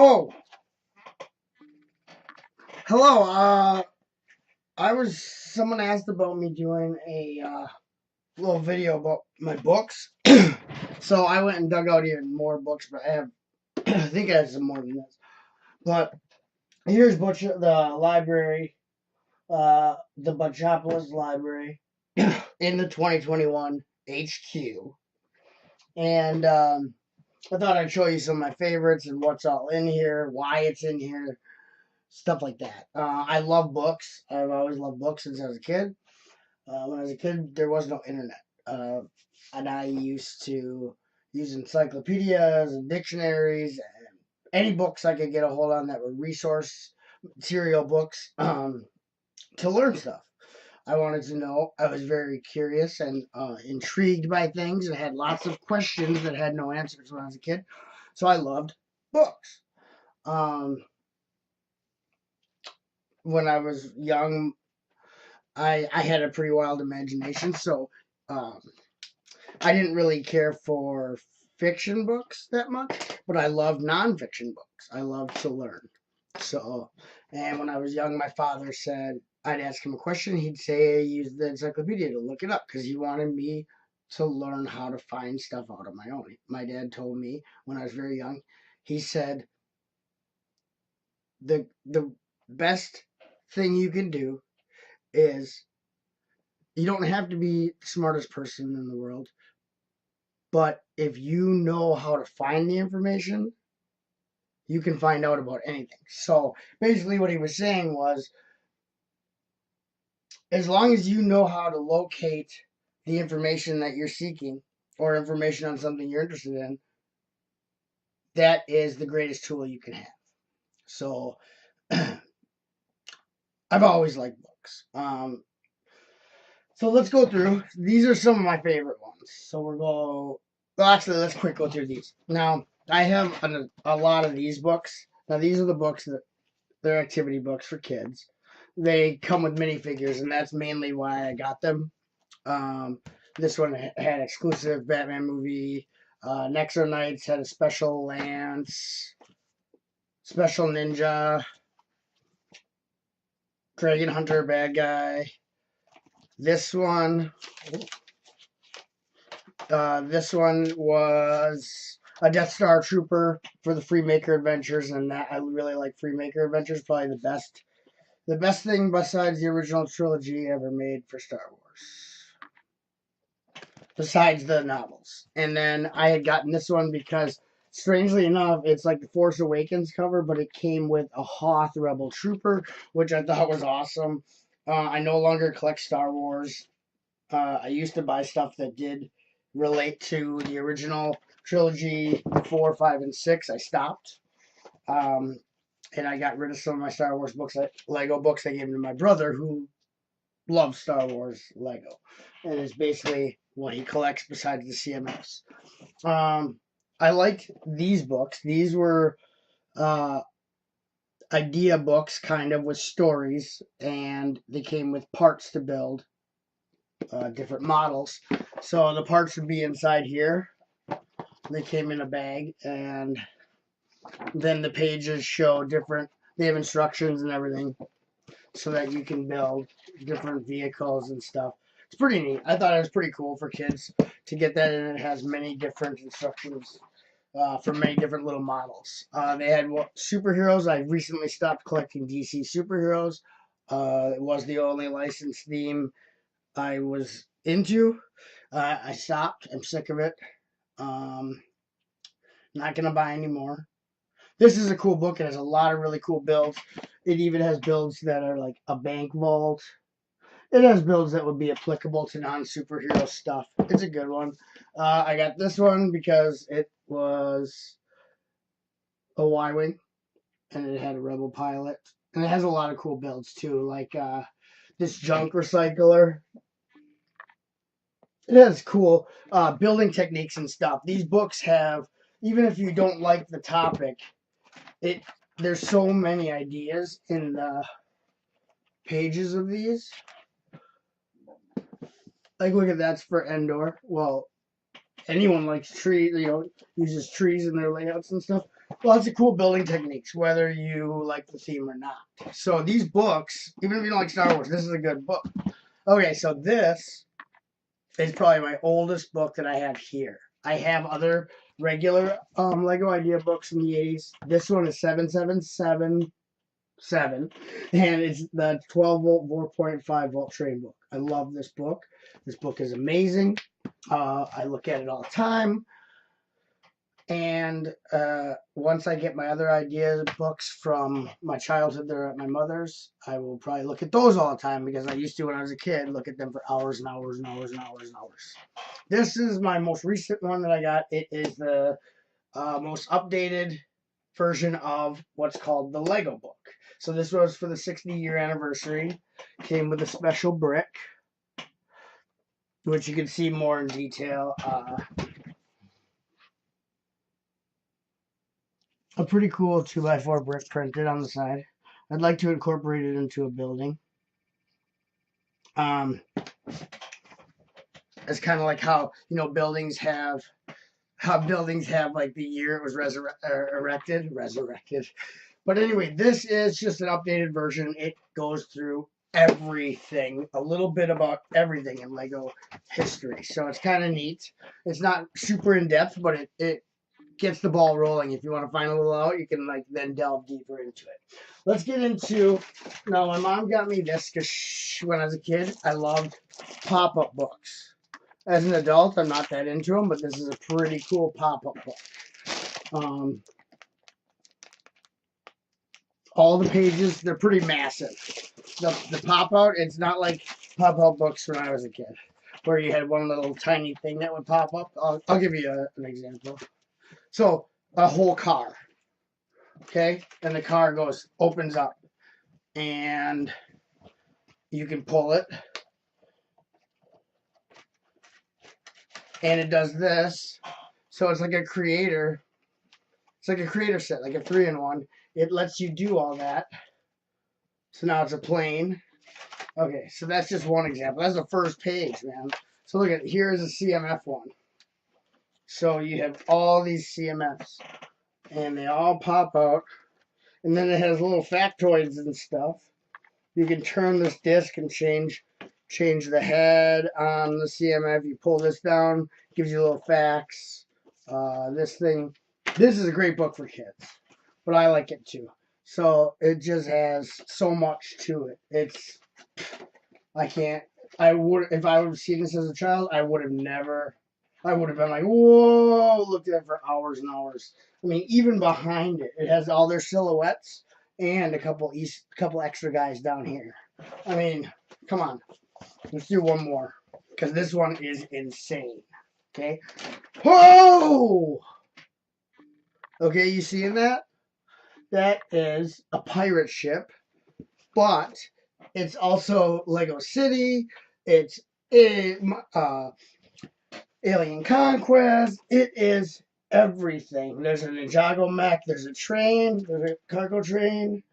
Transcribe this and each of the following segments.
Oh, hello. Someone asked about me doing a little video about my books. So I went and dug out even more books, but I think I have some more than this. But here's the library, the Butchopolis Library in the 2021 HQ. And I thought I'd show you some of my favorites and what's all in here, why it's in here, stuff like that. I love books. I've always loved books since I was a kid. When I was a kid, there was no internet, and I used to use encyclopedias and dictionaries and any books I could get a hold on that were resource material books to learn stuff. I wanted to know. I was very curious and intrigued by things, and had lots of questions that had no answers when I was a kid. So I loved books. Um, when I was young, I had a pretty wild imagination, so um, I didn't really care for fiction books that much, but I love nonfiction books. I love to learn. So, and when I was young, my father said I'd ask him a question. He'd say use the encyclopedia to look it up because he wanted me to learn how to find stuff out on my own. My dad told me when I was very young, he said the best thing you can do is you don't have to be the smartest person in the world, but if you know how to find the information, you can find out about anything. So basically, what he was saying was as long as you know how to locate the information that you're seeking or information on something you're interested in, that is the greatest tool you can have. So I've always liked books. So let's go through. These are some of my favorite ones. So well, actually, let's quick go through these. Now, I have a lot of these books. Now, these are the books that they're activity books for kids. They come with minifigures, and that's mainly why I got them. Um, this one had exclusive Batman movie. Nexo Knights had a special Lance, special Ninja, Dragon Hunter, bad guy. This one was a Death Star Trooper for the Freemaker Adventures, and that I really like Freemaker Adventures. Probably the best thing besides the original trilogy ever made for Star Wars, besides the novels. And then I had gotten this one because, strangely enough, it's like the Force Awakens cover, but it came with a Hoth Rebel Trooper, which I thought was awesome. I no longer collect Star Wars. I used to buy stuff that did relate to the original trilogy 4, 5, and 6. I stopped. Um, and I got rid of some of my Star Wars books, Lego books I gave to my brother, who loves Star Wars Lego. And is basically what he collects besides the CMFs. I like these books. These were uh, idea books, kind of, with stories, and they came with parts to build different models. So the parts would be inside here. They came in a bag, and then the pages show different. They have instructions and everything, so that you can build different vehicles and stuff. It's pretty neat. I thought it was pretty cool for kids to get that, and it has many different instructions for many different little models. They had superheroes. I recently stopped collecting DC superheroes. It was the only licensed theme I was into. I stopped. I'm sick of it. Um, Not gonna buy anymore. This is a cool book. It has a lot of really cool builds. It even has builds that are like a bank vault. It has builds that would be applicable to non-superhero stuff. It's a good one. I got this one because it was a Y-Wing, and it had a Rebel pilot. And it has a lot of cool builds, too, like this junk recycler. It has cool building techniques and stuff. These books have, even if you don't like the topic, it there's so many ideas in the pages of these. Like, look at that's for Endor. Well, anyone likes trees, uses trees in their layouts and stuff. Lots of cool building techniques, whether you like the theme or not. So these books, even if you don't like Star Wars, this is a good book. Okay, so this is probably my oldest book that I have here. I have other regular Lego idea books in the 80s. This one is 7777, and it's the 12 volt 4.5 volt train book. I love this book. This book is amazing. I look at it all the time. And once I get my other idea books from my childhood that are at my mother's, I will probably look at those all the time because I used to, when I was a kid, look at them for hours and hours and hours and hours and hours. This is my most recent one that I got. It is the most updated version of what's called the Lego book. So this was for the 60-year anniversary. Came with a special brick, which you can see more in detail. A pretty cool 2x4 brick printed on the side. I'd like to incorporate it into a building. It's kind of like how buildings have like the year it was resurrected. But anyway, this is just an updated version. It goes through everything, a little bit about everything in Lego history. So it's kind of neat. It's not super in depth, but it gets the ball rolling. If you want to find a little out, you can then delve deeper into it. Let's get into, now my mom got me this because when I was a kid, I loved pop-up books. As an adult, I'm not that into them, but this is a pretty cool pop-up book. All the pages, they're pretty massive. The pop-out, it's not like pop-out books when I was a kid, where you had one little tiny thing that would pop up. I'll give you an example. So, a whole car, okay? And the car opens up, and you can pull it, and it does this. So it's like a creator. It's like a creator set, like a 3-in-1. It lets you do all that. So now it's a plane. Okay, so that's just one example. That's the first page, man. So look at, here's a CMF one. So you have all these CMFs, and they all pop out, and then it has little factoids and stuff. You can turn this disc and change the head on the CMF. You pull this down, gives you little facts. This is a great book for kids, but I like it too. So it just has so much to it. If I would have seen this as a child, I would have been like, whoa, looked at it for hours and hours. I mean, even behind it, it has all their silhouettes and a couple extra guys down here. I mean, come on. Let's do one more, because this one is insane. Okay? Whoa! Okay, you seeing that? That is a pirate ship, but it's also Lego City. It's Alien Conquest. It is everything. There's a Ninjago mech. There's a train. There's a cargo train.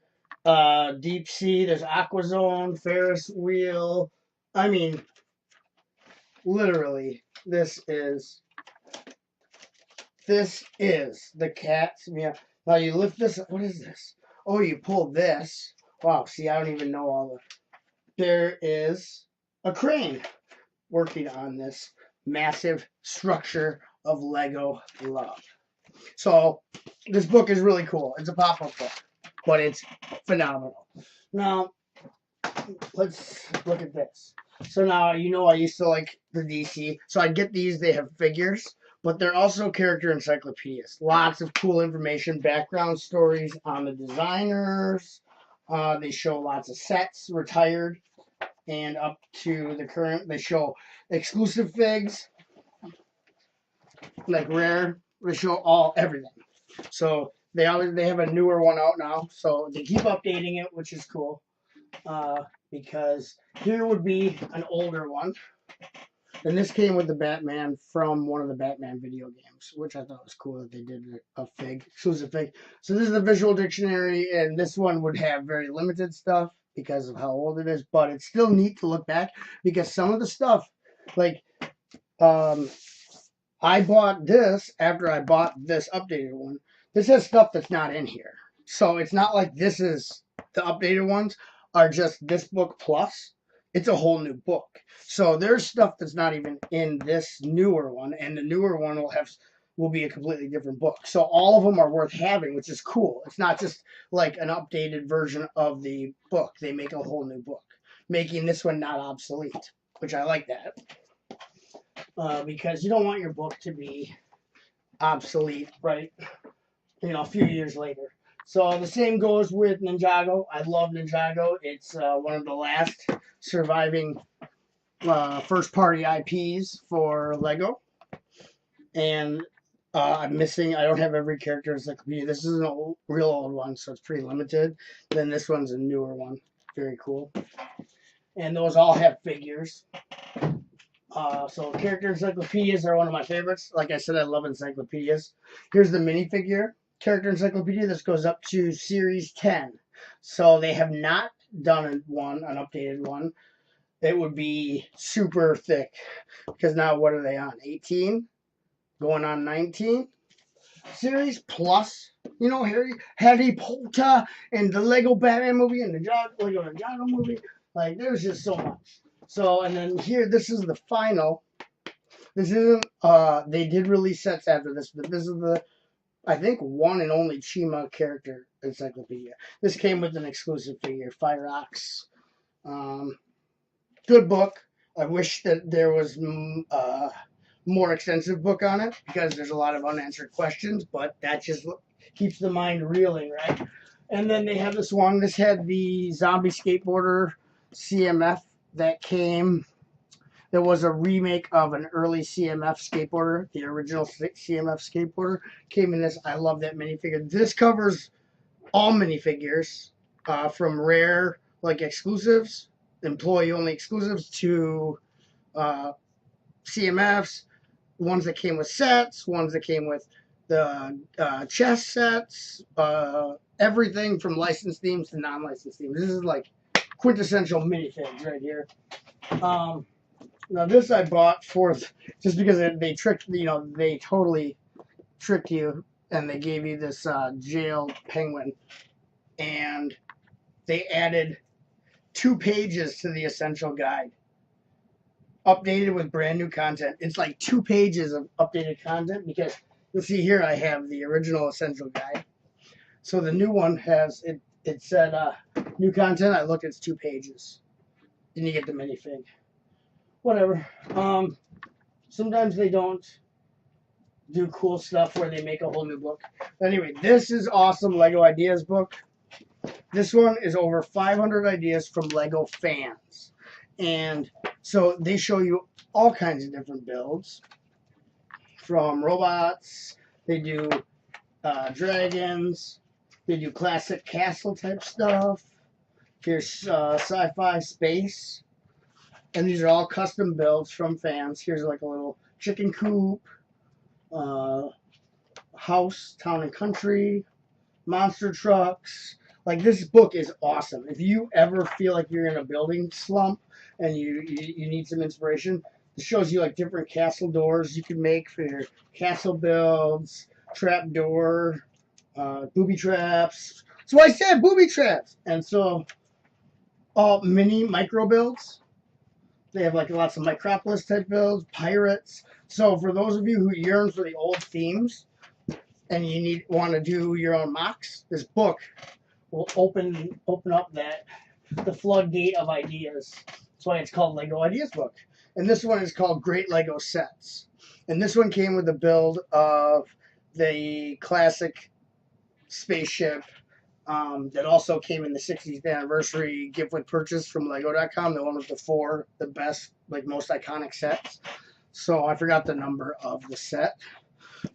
Deep Sea. There's Aquazone. Ferris wheel. I mean, literally, this is the cat's meow. Now you lift this. What is this? Oh, you pull this. Wow. See, I don't even know all the. There is a crane working on this massive structure of Lego love. So this book is really cool. It's a pop-up book, but it's phenomenal. Now let's look at this. So now I used to like the DC, so I get these. They have figures, but they're also character encyclopedias. Lots of cool information, background stories on the designers. They show lots of sets, retired and up to the current. They show exclusive figs, like rare. They show everything. So they have a newer one out now. So they keep updating it, which is cool. Because here would be an older one. And this came with the Batman from one of the Batman video games, which I thought was cool that they did a exclusive fig. So this is the visual dictionary, and this one would have very limited stuff because of how old it is, but it's still neat to look back because some of the stuff, like I bought this after I bought this updated one. This has stuff that's not in here. So it's not like this is the updated ones are just this book plus. It's a whole new book. So there's stuff that's not even in this newer one, and the newer one will be a completely different book. So all of them are worth having, which is cool. It's not just like an updated version of the book. They make a whole new book, making this one not obsolete, which I like that. Because you don't want your book to be obsolete, right? A few years later. So the same goes with Ninjago. I love Ninjago. It's one of the last surviving first-party IPs for Lego. And I don't have every character encyclopedia. This is a real old one, so it's pretty limited. Then this one's a newer one. Very cool. And those all have figures. So character encyclopedias are one of my favorites. Like I said, I love encyclopedias. Here's the minifigure character encyclopedia. This goes up to series 10. So they have not done an updated one. It would be super thick. Because now what are they on? 18? Going on 19? Series plus, Harry Potter and the Lego Batman movie and the Lego Ninjago movie. Like, there's just so much. So, and then here, this is the final. This isn't, they did release sets after this, but this is the, I think, one and only Chima character encyclopedia. This came with an exclusive figure, Fyrox. Good book. I wish that there was more extensive book on it, because there's a lot of unanswered questions, but that just keeps the mind reeling, right? And then they have this one. This had the Zombie Skateboarder CMF that came. There was a remake of an early CMF skateboarder. The original CMF skateboarder came in this. I love that minifigure. This covers all minifigures, from rare, like exclusives, employee-only exclusives, to CMFs, ones that came with sets, ones that came with the chess sets, everything from licensed themes to non-licensed themes. This is like quintessential minifigs right here. Now this I bought for just because they totally tricked you, and they gave you this jail penguin, and they added 2 pages to the essential guide, updated with brand new content. It's like 2 pages of updated content, because you'll see here I have the original essential guide. So the new one has it said new content. I looked, it's 2 pages. Then you get the minifig. Whatever. Sometimes they don't do cool stuff where they make a whole new book. Anyway, this is awesome Lego Ideas book. This one is over 500 ideas from Lego fans. And so they show you all kinds of different builds. From robots, they do dragons, they do classic castle type stuff. Here's sci-fi space. And these are all custom builds from fans. Here's like a little chicken coop, house, town and country, monster trucks. Like, this book is awesome. If you ever feel like you're in a building slump and you need some inspiration, it shows you like different castle doors you can make for your castle builds, trap door, booby traps. So I said booby traps. And so all mini micro builds. They have like lots of Micropolis type builds, pirates. So for those of you who yearn for the old themes and you want to do your own mocks, this book will open up the floodgate of ideas. That's why it's called Lego Ideas Book. And this one is called Great Lego Sets. And this one came with a build of the classic spaceship. That also came in the 60th anniversary gift with purchase from Lego.com. The one with the best, like most iconic sets. So I forgot the number of the set.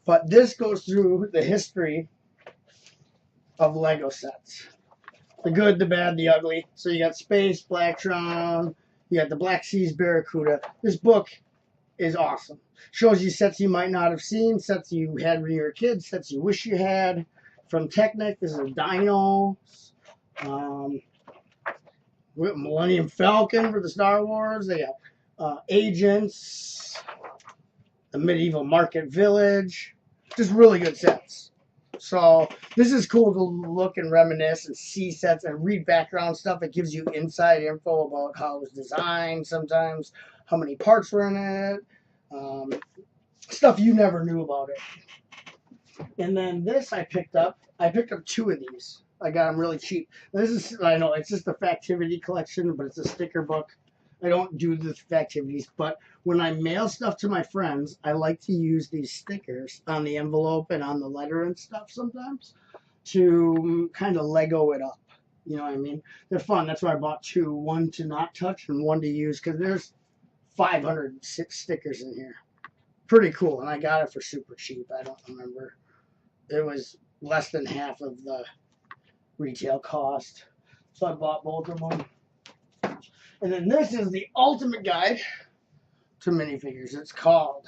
But this goes through the history of Lego sets. The good, the bad, the ugly. So you got Space, Blacktron, you got the Black Seas Barracuda. This book is awesome. Shows you sets you might not have seen, sets you had when you were a kid, sets you wish you had. From Technic, this is a Dino. Millennium Falcon for the Star Wars. They got Agents. the medieval market village. Just really good sets. So this is cool to look and reminisce and see sets and read background stuff. It gives you inside info about how it was designed sometimes, how many parts were in it, stuff you never knew about it. And then this I picked up 2 of these. I got them really cheap. This is, I know, it's just a Factivity collection, but it's a sticker book. I don't do the Factivities, but when I mail stuff to my friends, I like to use these stickers on the envelope and on the letter and stuff sometimes to kind of Lego it up. You know what I mean? They're fun. That's why I bought 2. One to not touch and one to use, because there's 506 stickers in here. Pretty cool, and I got it for super cheap. I don't remember. It was less than half of the retail cost. So I bought both of them. And then this is the ultimate guide to minifigures. It's called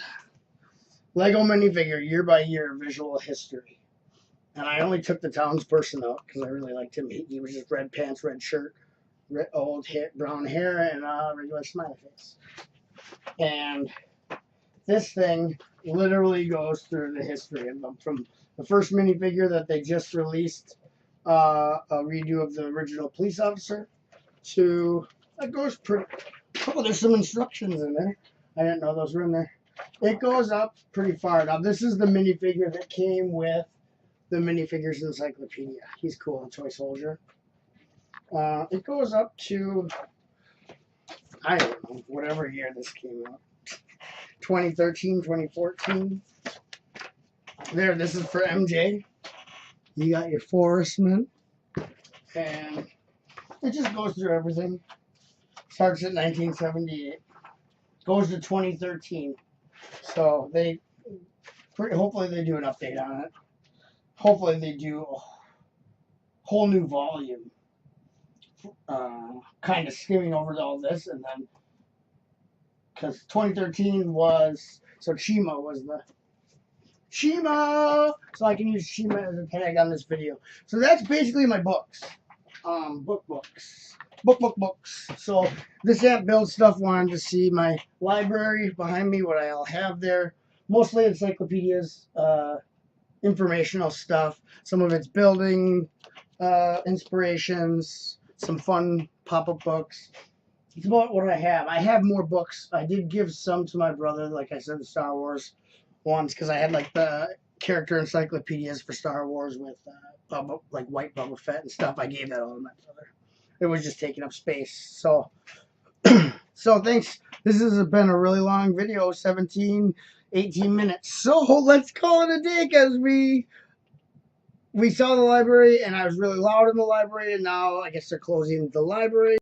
Lego Minifigure Year by Year Visual History. And I only took the townsperson out because I really liked him. He was just red pants, red shirt, old hair, brown hair, and a regular smiley face. And this thing literally goes through the history of them. From the first minifigure that they just released, a redo of the original police officer, to, it goes pretty, oh, there's some instructions in there. I didn't know those were in there. It goes up pretty far. Now, this is the minifigure that came with the Minifigures Encyclopedia. He's cool, a toy soldier. It goes up to, I don't know, whatever year this came out. 2013, 2014. There, this is for MJ. You got your Forestman. And it just goes through everything. Starts at 1978. Goes to 2013. So they, hopefully they do an update on it. Hopefully they do a whole new volume. Kind of skimming over all this, and then because 2013 was, so Chima was the Chima, so I can use Chima as a tag on this video. So that's basically my books, books. So this app builds stuff. Wanted to see my library behind me, what I all have there. Mostly encyclopedias, informational stuff. Some of it's building inspirations, some fun pop-up books. It's about what I have. I have more books. I did give some to my brother, like I said, the Star Wars ones, because I had like the character encyclopedias for Star Wars with Bubba, like White Boba Fett and stuff. I gave that all to my brother. It was just taking up space. So, so thanks. This has been a really long video, 17, 18 minutes. So let's call it a day, because we saw the library, and I was really loud in the library, and now I guess they're closing the library.